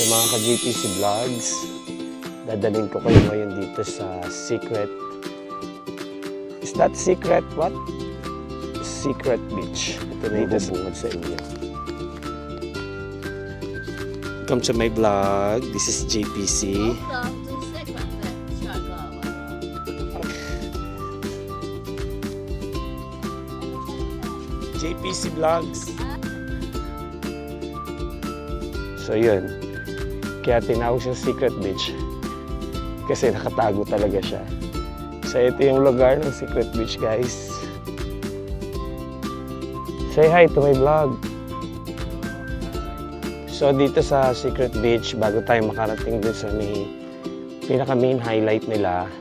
Sa mga ka-JPC Vlogs, dadalhin ko kayo ngayon dito sa secret. Is that secret what? Secret beach. Ito na yung bubungad sa inyo. Welcome to my vlog. This is JPC. JPC Vlogs. So yun. Kaya tinawag siya Secret Beach. Kasi nakatago talaga siya. So ito yung lugar ng Secret Beach, guys. Say hi to my vlog. So dito sa Secret Beach, bago tayo makarating dun sa pinaka main highlight nila,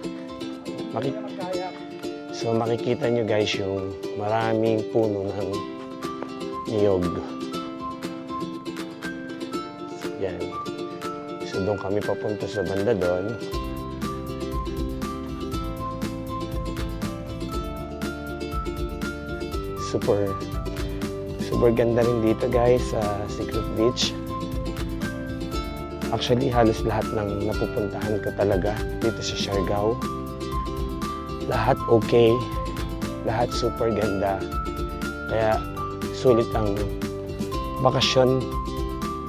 so makikita nyo guys yung maraming puno ng niyog. Yan. So doon kami papunta sa banda doon. Super ganda rin dito guys sa Secret Beach. Actually halos lahat ng napupuntahan ko talaga dito sa Siargao. Lahat okay, lahat super ganda. Kaya sulit ang bakasyon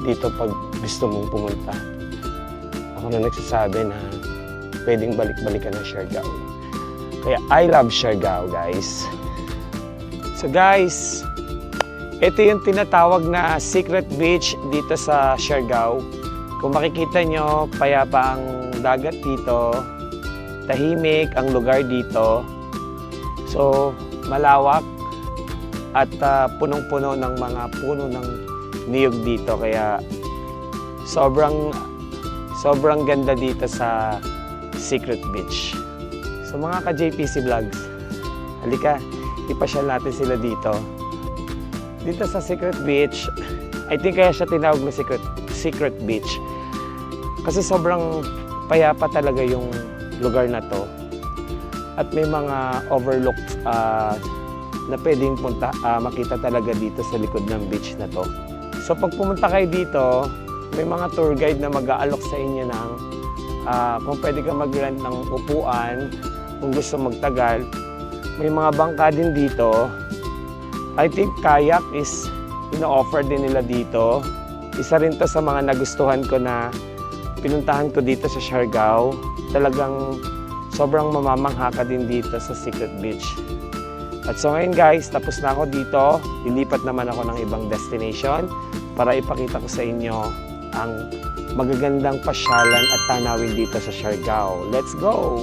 dito pag gusto mong pumunta. Ako na nagsasabi na pwedeng balik-balikan ng Siargao. Kaya I love Siargao, guys. So guys, ito yung tinatawag na Secret Beach dito sa Siargao. Kung makikita nyo, payapa ang dagat dito. Tahimik ang lugar dito. So, malawak at punong-puno ng mga puno ng niyog dito. Kaya sobrang ganda dito sa Secret Beach. So mga ka-JPC Vlogs, halika, ipasyal natin sila dito. Dito sa Secret Beach, I think kaya siya tinawag na Secret Beach. Kasi sobrang payapa talaga yung lugar na to. At may mga overlooked na pwedeng makita talaga dito sa likod ng beach na to. So pag pumunta kayo dito, may mga tour guide na mag-aalok sa inyo ng kung pwede ka mag-rent ng upuan, kung gusto magtagal. May mga bangka din dito. I think kayak is ino-offer din nila dito. Isa rin to sa mga nagustuhan ko na pinuntahan ko dito sa Siargao. Talagang sobrang mamamangha ka din dito sa Secret Beach. At so ngayon guys, tapos na ako dito. Lilipat naman ako ng ibang destination para ipakita ko sa inyo ang magagandang pasyalan at tanawin dito sa Siargao. Let's go!